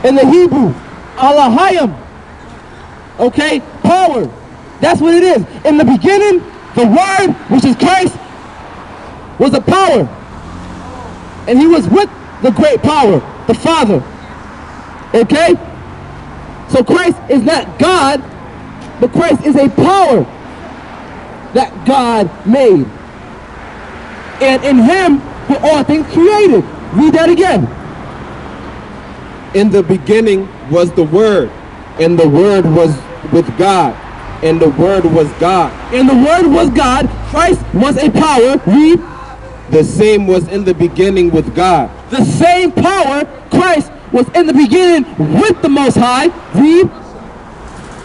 In the Hebrew, Alahayim. Okay? Power. That's what it is. In the beginning, the Word, which is Christ, was a power. And he was with the great power, the Father. Okay? So Christ is not God, but Christ is a power that God made. And in him were all things created. Read that again. In the beginning was the Word, and the Word was with God, and the Word was God. And the Word was God. Christ was a power. Read. The same was in the beginning with God. The same power, Christ, was in the beginning with the Most High. Read.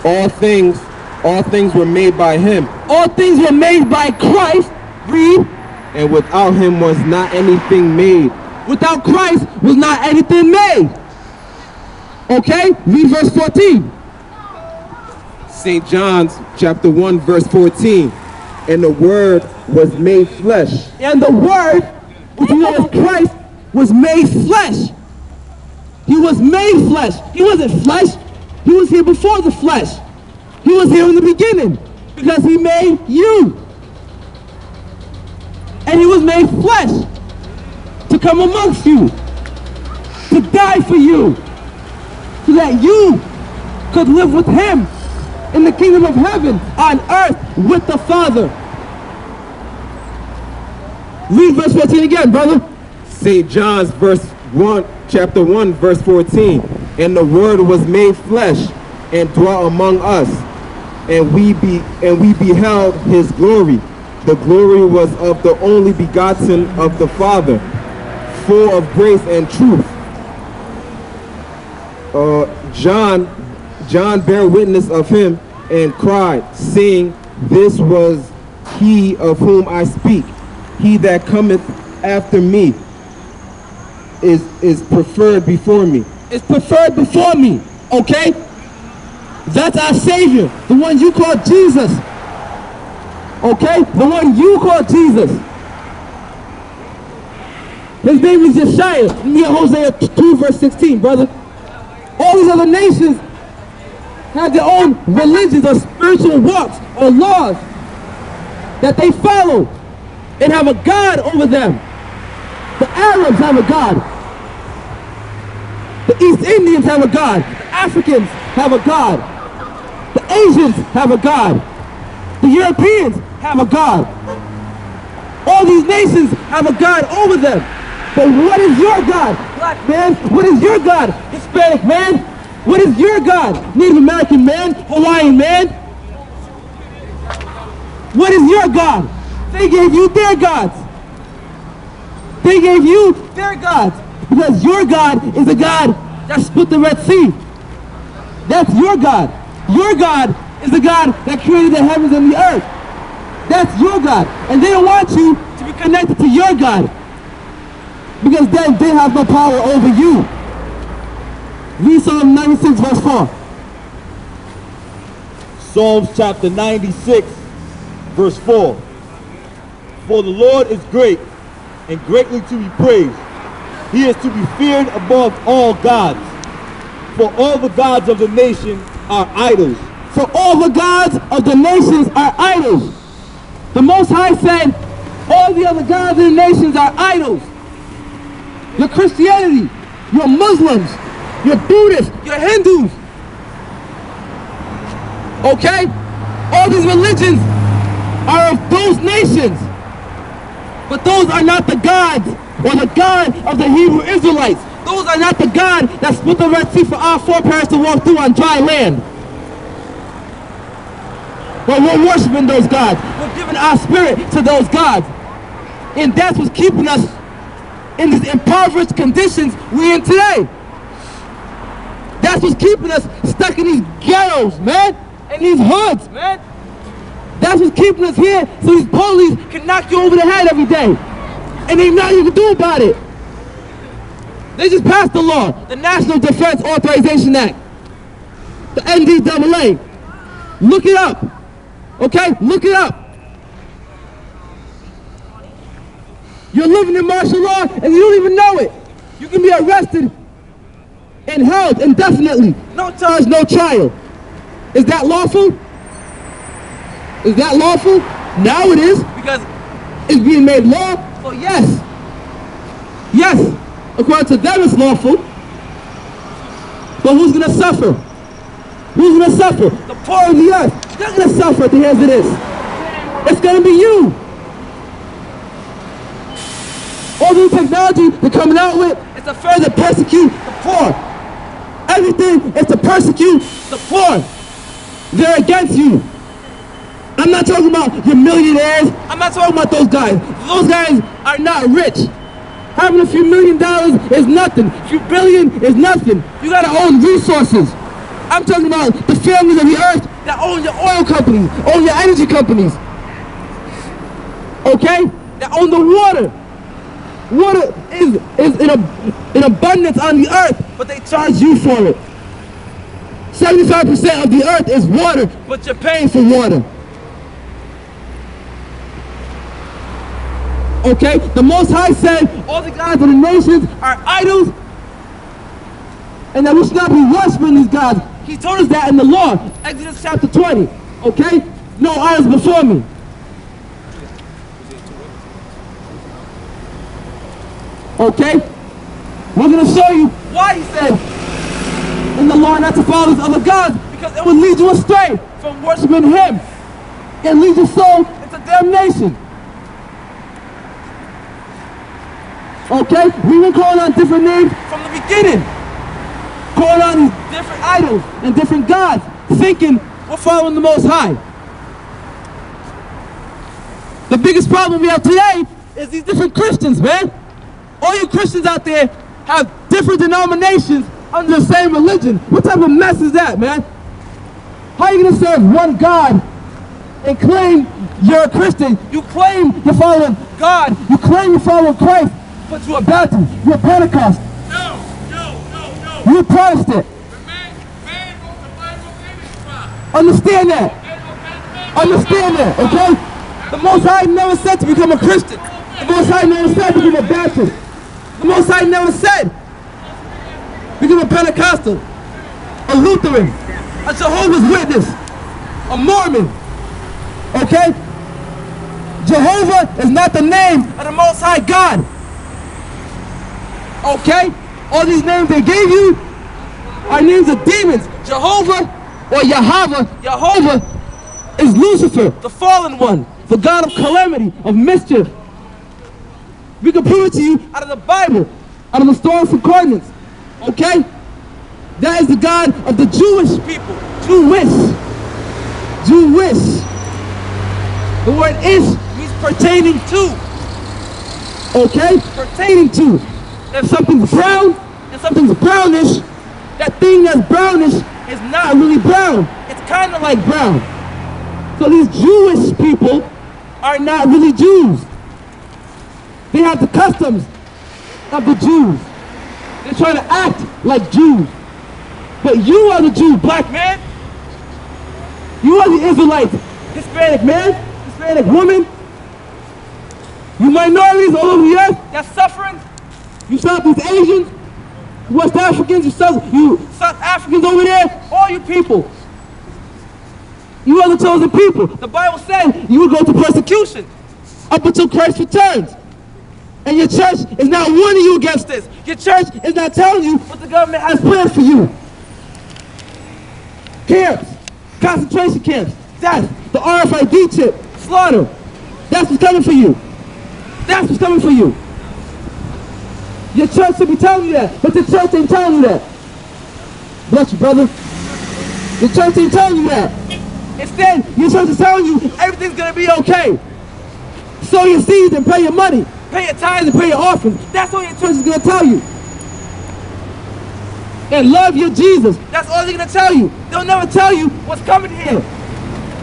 All things were made by him. All things were made by Christ. Read. And without him was not anything made. Without Christ was not anything made. Okay? Read verse 14. St. John's chapter 1 verse 14. And the Word was made flesh. And the Word, which we know as Christ, was made flesh. He was made flesh. He wasn't flesh. He was here before the flesh. He was here in the beginning because he made you. And he was made flesh to come amongst you, to die for you, so that you could live with him in the kingdom of heaven on earth with the Father. Read verse 14 again, brother. St. John's chapter 1 verse 14. And the Word was made flesh and dwelt among us, and we beheld his glory. The glory was of the only begotten of the Father, full of grace and truth. John bare witness of him and cried, saying, This was he of whom I speak. He that cometh after me is preferred before me. Is preferred before me. Okay? That's our Savior, the one you call Jesus. Okay? The one you call Jesus. His name is Yeshua. Let me get Hosea 2 verse 16, brother. All these other nations have their own religions or spiritual walks or laws that they follow and have a God over them. The Arabs have a God. The East Indians have a God. The Africans have a God. The Asians have a God. The Europeans have a God. All these nations have a God over them. But what is your God? Black man, what is your God? Hispanic man, what is your God? Native American man, Hawaiian man? What is your God? They gave you their gods. They gave you their gods. Because your God is a God that split the Red Sea. That's your God. Your God is the God that created the heavens and the earth. That's your God. And they don't want you to be connected to your God, because then they have no power over you. Read Psalm 96 verse 4. Psalms chapter 96 verse 4. For the Lord is great and greatly to be praised. He is to be feared above all gods. For all the gods of the nation are idols. For all the gods of the nations are idols. The Most High said, all the other gods of the nations are idols. Your Christianity, your Muslims, your Buddhists, your Hindus. Okay? All these religions are of those nations. But those are not the gods or the God of the Hebrew Israelites. Those are not the God that split the Red Sea for our foreparents to walk through on dry land. But we're worshiping those gods. We're giving our spirit to those gods. And that's what's keeping us in these impoverished conditions we're in today. That's what's keeping us stuck in these ghettos, man. In these hoods, man. That's what's keeping us here, so these police can knock you over the head every day. And ain't nothing you can do about it. They just passed the law, the National Defense Authorization Act, the NDAA. Look it up, okay? Look it up. You're living in martial law and you don't even know it. You can be arrested and held indefinitely. No charge, no trial. Is that lawful? Is that lawful? Now it is, because it's being made law. So yes. Yes, according to them it's lawful. But who's going to suffer? Who's going to suffer? The poor of the earth. They're going to suffer at the hands of this. It's going to be you. All the technology they're coming out with is to further persecute the poor. Everything is to persecute the poor. They're against you. I'm not talking about your millionaires. I'm not talking about those guys. Those guys are not rich. Having a few $1 million is nothing. A few billion is nothing. You gotta own resources. I'm talking about the families of the earth that own your oil companies, own your energy companies. Okay? That own the water. Water is in abundance on the earth, but they charge you for it. 75% of the earth is water, but you're paying for water. Okay? The Most High said all the gods of the nations are idols, and that we should not be worshiping these gods. He told us that in the law, Exodus chapter 20. Okay? No idols before me. Okay? We're going to show you why he said in the law not to follow these other gods, because it would lead you astray from worshiping him and lead your soul into damnation. Okay? We've been calling on different names from the beginning. Calling on these different idols and different gods, thinking we're following the Most High. The biggest problem we have today is these different Christians, man. All you Christians out there have different denominations under the same religion. What type of mess is that, man? How are you going to serve one God and claim you're a Christian? You claim you're following God. You claim you're following Christ, but you're a Baptist. You're a Pentecost. No. You're a Protestant. Understand that. Understand that, okay? The Most High never said to become a Christian. The Most High never said to become a Baptist. The Most High never said become a Pentecostal, a Lutheran, a Jehovah's Witness, a Mormon. Okay? Jehovah is not the name of the Most High God. Okay? All these names they gave you are names of demons. Jehovah or Yahweh. Jehovah is Lucifer, the fallen one, the God of calamity, of mischief. We can prove it to you out of the Bible, out of the Stories of Coordinates. Okay? That is the God of the Jewish people. Jewish. The word "ish" means pertaining to. Okay? Pertaining to. If something's brown and something's brownish, that thing that's brownish is not really brown. It's kind of like brown. So these Jewish people are not really Jews. They have the customs of the Jews. They're trying to act like Jews. But you are the Jew, black man. You are the Israelites, Hispanic man, Hispanic woman. You minorities all over the earth that's suffering. You Southeast Asians, West Africans, you South Africans over there, all you people. You are the chosen people. The Bible said you will go to persecution up until Christ returns. And your church is not warning you against this. Your church is not telling you what the government has planned for you. Camps, concentration camps, death, the RFID chip, slaughter. That's what's coming for you. That's what's coming for you. Your church should be telling you that, but the church ain't telling you that. Bless you, brother. Your church ain't telling you that. Instead, your church is telling you everything's going to be okay. Sow your seeds and pay your money. Pay your tithes and pay your offerings. That's all your church is going to tell you. And love your Jesus. That's all they're going to tell you. They'll never tell you what's coming here.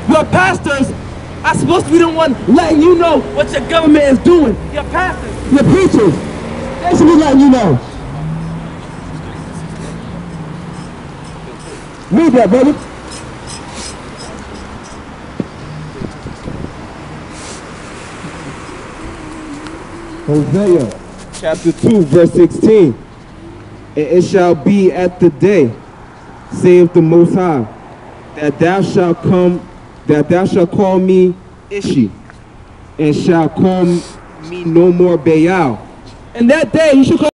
Your pastors are supposed to be the one letting you know what your government is doing. Your pastors, your preachers, they should be letting you know. Read that, brother. Hosea chapter 2 verse 16. And it shall be at the day, saith the Most High, that thou shalt call me Ishi, and shalt call me no more Baal. And that day you shall call